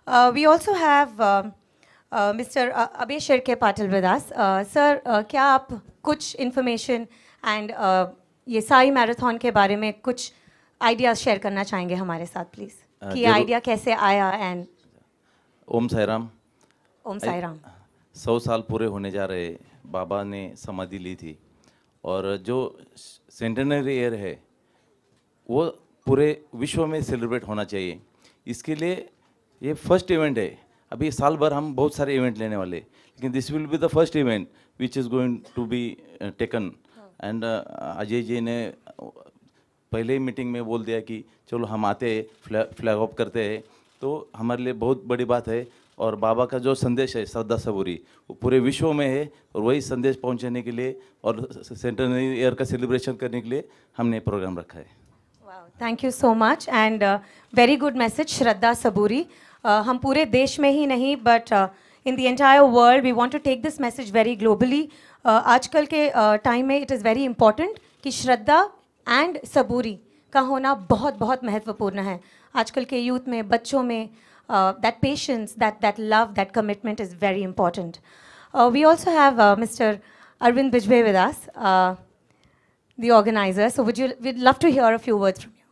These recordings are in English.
We also have Mr. Abhay Shirke Patil with us. Sir, क्या आप कुछ information and ये साई मैराथन के बारे में कुछ ideas share करना चाहेंगे हमारे साथ please? कि ये जरूर। idea कैसे आया and ओम साई राम। ओम साई राम। 100 साल पूरे होने जा रहे, बाबा ने समाधि ली थी और जो सेंटेनरी ईयर है वो पूरे विश्व में सेलिब्रेट होना चाहिए। इसके लिए ये फर्स्ट इवेंट है। अभी साल भर हम बहुत सारे इवेंट लेने वाले, लेकिन this will be the first event which is going to be taken. And Ajay ji ने पहले ही मीटिंग में बोल दिया कि चलो हम आते हैं, फ्लैग ऑफ करते हैं, तो हमारे लिए बहुत बड़ी बात है। और बाबा का जो संदेश है श्रद्धा सबूरी, वो पूरे विश्व में है, और वही संदेश पहुंचाने के लिए और सेंटेनरी ईयर का सेलिब्रेशन करने के लिए हमने प्रोग्राम रखा है। Thank you so much and very good message, Shraddha Saburi. हम पूरे देश में ही नहीं but in the entire world we want to take this message very globally. आजकल के time में it is very important कि श्रद्धा and सबूरी का होना बहुत बहुत महत्वपूर्ण है। आजकल के youth में, बच्चों में that patience, that love, that commitment is very important. We also have Mr. Arvind Bijbay with us, the organizer. So we'd love to hear a few words from you.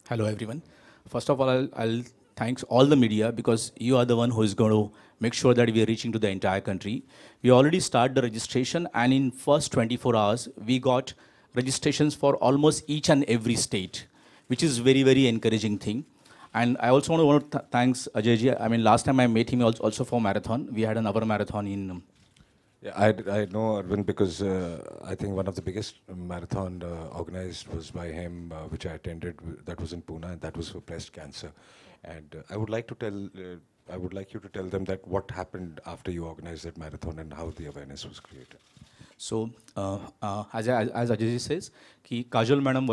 Hello everyone. First of all, I'll thanks all the media because you are the one who is going to make sure that we are reaching to the entire country. We already started the registration, and in first 24 hours, we got registrations for almost each and every state, which is very, very encouraging thing. And I also want to thanks Ajay ji. I mean, last time I met him also for marathon. We had another marathon in. Yeah, I know Arvind because I think one of the biggest marathon organized was by him, which I attended. That was in Pune, and that was for breast cancer. And I would like you to tell them that what happened after you organized that marathon and how the awareness was created. So, as Ajay says, Kajol Madam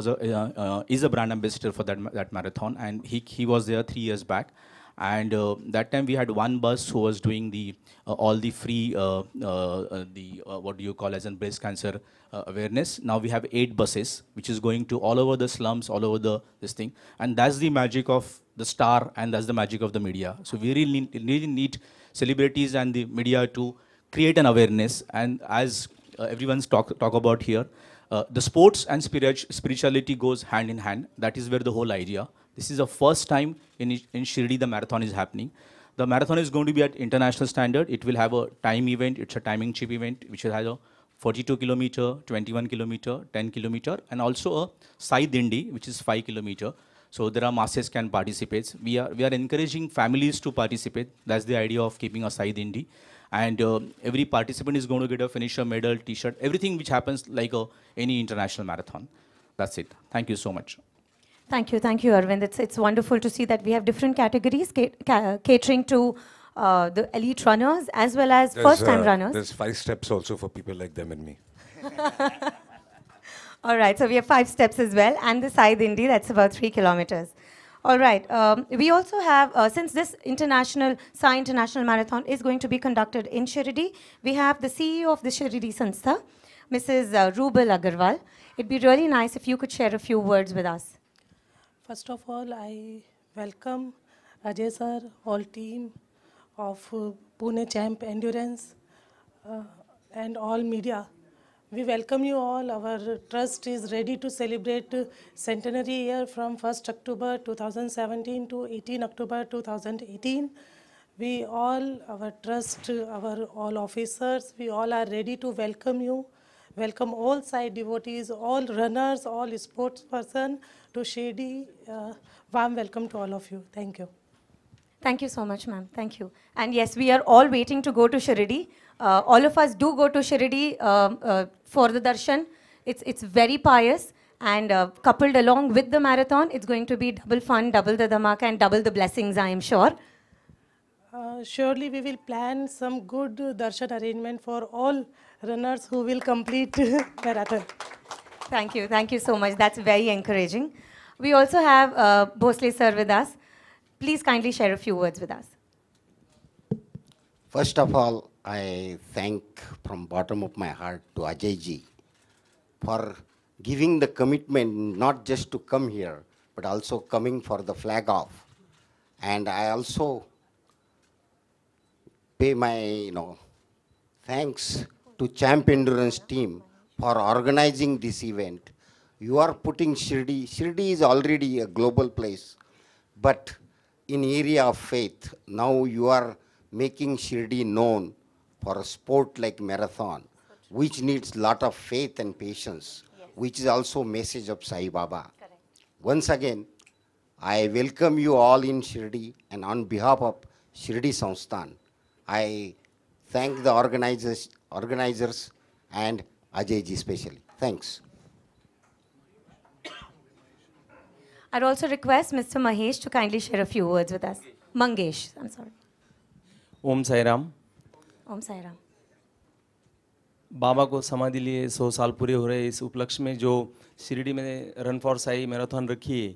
is a brand ambassador for that marathon, and he was there 3 years back. And that time we had one bus who was doing all the free, what do you call as in breast cancer awareness. Now we have 8 buses, which is going to all over the slums, all over this thing. And that's the magic of the star, and that's the magic of the media. So we really need celebrities and the media to create an awareness. And as everyone's talk about here, the sports and spirituality goes hand in hand. That is where the whole idea. This is the first time in Shirdi the marathon is happening. The marathon is going to be at international standard. It will have a time event. It's a timing chip event, which will have a 42 kilometer, 21 kilometer, 10 kilometer, and also a Sai Dindi, which is 5 kilometer. So there are masses can participate. We are encouraging families to participate. That's the idea of keeping a Sai Dindi. And every participant is going to get a finisher, medal, T-shirt, everything which happens like any international marathon. That's it. Thank you so much. Thank you, Arvind. It's wonderful to see that we have different categories catering to the elite runners as well as first-time runners. There's 5 steps also for people like them and me. All right, so we have 5 steps as well, and the Sai Dindi, that's about 3 kilometers. All right, we also have, since this Sai International Marathon is going to be conducted in Shirdi, we have the CEO of the Shirdi Sanstha, Mrs. Rubal Agarwal. It'd be really nice if you could share a few words with us. First of all, I welcome Ajay sir, all team of Pune Champ Endurance and all media. We welcome you all. Our trust is ready to celebrate centenary year from 1st October 2017 to 18 October 2018. We all, our trust, our all officers, we all are ready to welcome you. Welcome all Sai devotees, all runners, all sports person to Shirdi. Warm welcome to all of you. Thank you. Thank you so much, ma'am. Thank you. And yes, we are all waiting to go to Shirdi. All of us do go to Shirdi for the darshan. It's very pious, and coupled along with the marathon, it's going to be double fun, double the dhamaka, and double the blessings, I am sure. Surely we will plan some good darshan arrangement for all runners who will complete marathon. Thank you so much. That's very encouraging. We also have Bhosle sir with us. Please kindly share a few words with us. First of all, I thank from bottom of my heart to Ajay ji for giving the commitment not just to come here, but also coming for the flag off. And I also pay my, thanks to Champ Endurance team for organizing this event. You are putting Shirdi. Shirdi is already a global place, but in area of faith, now you are making Shirdi known for a sport like marathon, which needs lot of faith and patience, which is also message of Sai Baba. Once again, I welcome you all in Shirdi, and on behalf of Shirdi Sansthan, I thank the organizers and Ajay ji specially. Thanks. I'd also request Mr. Mahesh to kindly share a few words with us. Mangesh, I'm sorry. Om Sai Ram. Om Sai Ram. बाबा को समाधि लिए 100 साल पूरे हो रहे इस उपलक्ष्य में जो शिरडी में रन फॉर साई मैराथन रखी है,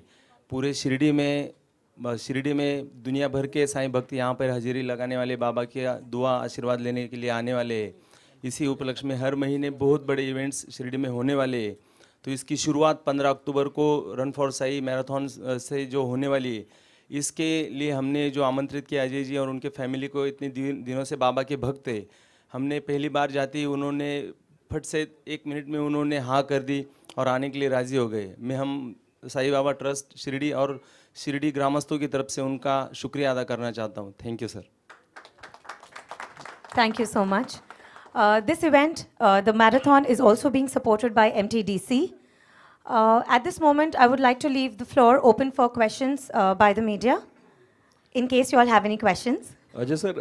पूरे शिरडी में दुनिया भर के साईं भक्त यहाँ पर हाजिरी लगाने वाले, बाबा के दुआ आशीर्वाद लेने के लिए आने वाले, इसी उपलक्ष्य में हर महीने बहुत बड़े इवेंट्स शिरडी में होने वाले। तो इसकी शुरुआत 15 अक्टूबर को रन फॉर साई मैराथन से जो होने वाली है, इसके लिए हमने जो आमंत्रित किया अजय जी और उनके फैमिली को, इतने दिनों से बाबा के भक्त थे, हमने पहली बार जाते ही उन्होंने फट से 1 मिनट में उन्होंने हाँ कर दी और आने के लिए राज़ी हो गए। हम साई बाबा ट्रस्ट शिरडी और शिरडी ग्रामस्थों की तरफ से उनका शुक्रिया अदा करना चाहता हूँ। Thank you sir. Thank you so much. This event, the marathon, is also being supported by MTDC. At this moment, I would like to leave the floor open for questions by the media, in case you all have any questions. Ajay sir,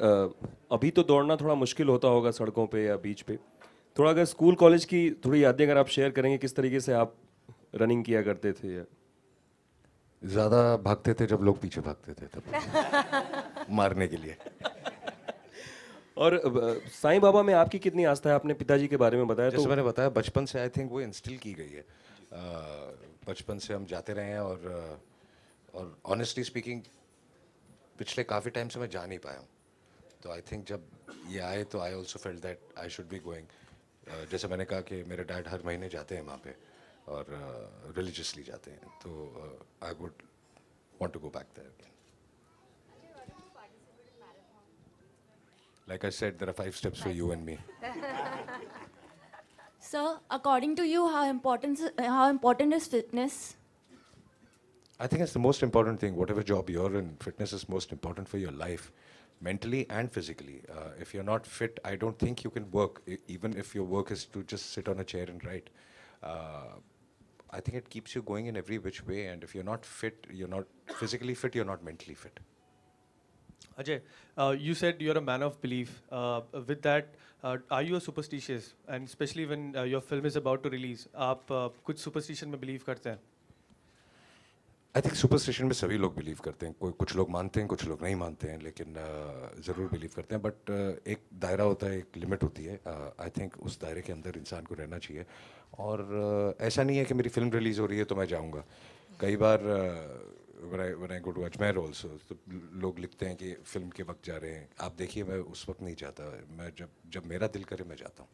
अभी तो दौड़ना थोड़ा मुश्किल होता होगा सड़कों पे या बीच पे, थोड़ा अगर स्कूल कॉलेज की थोड़ी यादें अगर आप शेयर करेंगे, किस तरीके से आप रनिंग किया करते थे? ज़्यादा भागते थे जब लोग पीछे भागते थे तब मारने के लिए। और साईं बाबा में आपकी कितनी आस्था है? आपने पिताजी के बारे में बताया, जैसे तो मैंने बताया बचपन से आई थिंक वो इंस्टिल की गई है। बचपन से हम जाते रहे हैं और ऑनेस्टली स्पीकिंग पिछले काफ़ी टाइम से मैं जा नहीं पाया हूँ, तो आई थिंक जब ये आए तो I also felt that I should be going. जैसे मैंने कहा कि मेरे डैड हर महीने जाते हैं वहाँ पे और रिलीजियसली जाते हैं, तो I would want to go back there again. Like I said, there are 5 steps for you and me. Sir, according to you, how important is fitness? I think it's the most important thing. Whatever job you're in, fitness is most important for your life, mentally and physically. If you're not fit, I don't think you can work, even if your work is to just sit on a chair and write. I think it keeps you going in every which way, and if you're not fit, you're not physically fit, you're not mentally fit. Ajay, you said you're a man of belief. With that, are you a superstitious? And especially when your film is about to release, आप कुछ superstition में believe करते हैं? I think superstition में सभी लोग believe करते हैं। कुछ लोग मानते हैं, कुछ लोग नहीं मानते हैं, लेकिन ज़रूर believe करते हैं। But एक दायरा होता है, एक limit होती है। I think उस दायरे के अंदर इंसान को रहना चाहिए। और ऐसा नहीं है कि मेरी फिल्म रिलीज़ हो रही है तो मैं जाऊँगा। कई बार when I go to Ajmer also, तो लोग लिखते हैं कि फिल्म के वक्त जा रहे हैं। आप देखिए, मैं उस वक्त नहीं जाता, मैं जब मेरा दिल करे मैं जाता हूँ।